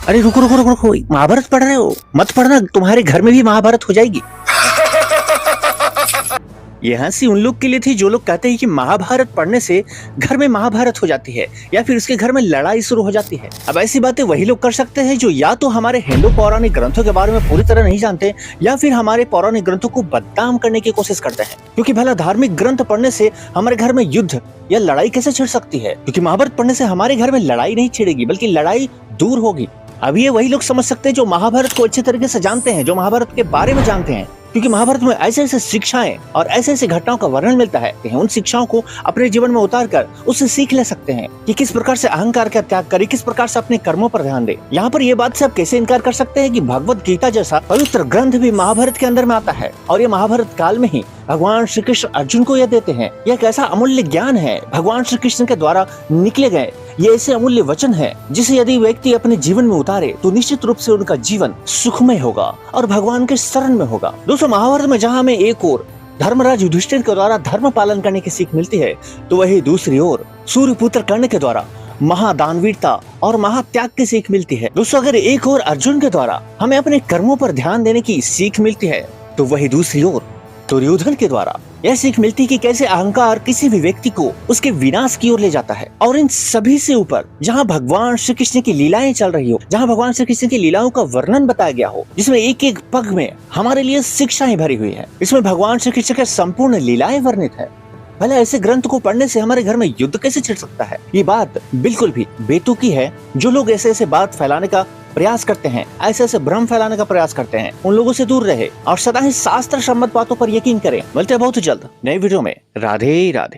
अरे रुको रुको रुको रुको, महाभारत पढ़ रहे हो? मत पढ़ना, तुम्हारे घर में भी महाभारत हो जाएगी। ये हंसी उन लोग के लिए थी जो लोग कहते हैं कि महाभारत पढ़ने से घर में महाभारत हो जाती है या फिर उसके घर में लड़ाई शुरू हो जाती है। अब ऐसी बातें वही लोग कर सकते हैं जो या तो हमारे हिंदू पौराणिक ग्रंथों के बारे में पूरी तरह नहीं जानते या फिर हमारे पौराणिक ग्रंथों को बदनाम करने की कोशिश करते हैं। क्योंकि भला धार्मिक ग्रंथ पढ़ने से हमारे घर में युद्ध या लड़ाई कैसे छिड़ सकती है? क्योंकि महाभारत पढ़ने से हमारे घर में लड़ाई नहीं छिड़ेगी बल्कि लड़ाई दूर होगी। अब ये वही लोग समझ सकते हैं जो महाभारत को अच्छे तरीके से जानते हैं, जो महाभारत के बारे में जानते हैं। क्योंकि महाभारत में ऐसे ऐसे शिक्षाएं और ऐसे ऐसे घटनाओं का वर्णन मिलता है कि उन शिक्षाओं को अपने जीवन में उतार कर उससे सीख ले सकते हैं कि किस प्रकार से अहंकार का त्याग करें, किस प्रकार से अपने कर्मों पर ध्यान दे। यहाँ पर ये बात से आप कैसे इनकार कर सकते हैं कि भगवत गीता जैसा पवित्र ग्रंथ भी महाभारत के अंदर में आता है और ये महाभारत काल में ही भगवान श्री कृष्ण अर्जुन को यह देते हैं। यह एक ऐसा अमूल्य ज्ञान है, भगवान श्री कृष्ण के द्वारा निकले गए ये ऐसे अमूल्य वचन है जिसे यदि व्यक्ति अपने जीवन में उतारे तो निश्चित रूप से उनका जीवन सुखमय होगा और भगवान के शरण में होगा। दोस्तों, महाभारत में जहाँ हमें एक ओर धर्मराज युधिष्ठिर के द्वारा धर्म पालन करने की सीख मिलती है तो वही दूसरी ओर सूर्यपुत्र कर्ण के द्वारा महादानवीरता और महात्याग की सीख मिलती है। दोस्तों, अगर एक ओर अर्जुन के द्वारा हमें अपने कर्मों पर ध्यान देने की सीख मिलती है तो वही दूसरी ओर दुर्योधन के द्वारा यह सीख मिलती है कि कैसे अहंकार किसी भी व्यक्ति को उसके विनाश की ओर ले जाता है। और इन सभी से ऊपर जहाँ भगवान श्री कृष्ण की लीलाएं चल रही हो, जहाँ भगवान श्री कृष्ण की लीलाओं का वर्णन बताया गया हो, जिसमें एक एक पग में हमारे लिए शिक्षाएं भरी हुई है, इसमें भगवान श्री कृष्ण के संपूर्ण लीलाएं वर्णित है। भले ऐसे ग्रंथ को पढ़ने से हमारे घर में युद्ध कैसे छिड़ सकता है? ये बात बिल्कुल भी बेतुकी है। जो लोग ऐसे ऐसे बात फैलाने का प्रयास करते हैं, ऐसे ऐसे भ्रम फैलाने का प्रयास करते हैं, उन लोगों से दूर रहे और सदा ही शास्त्र सम्मत बातों पर यकीन करें। मिलते हैं बहुत जल्द नई वीडियो में। राधे राधे।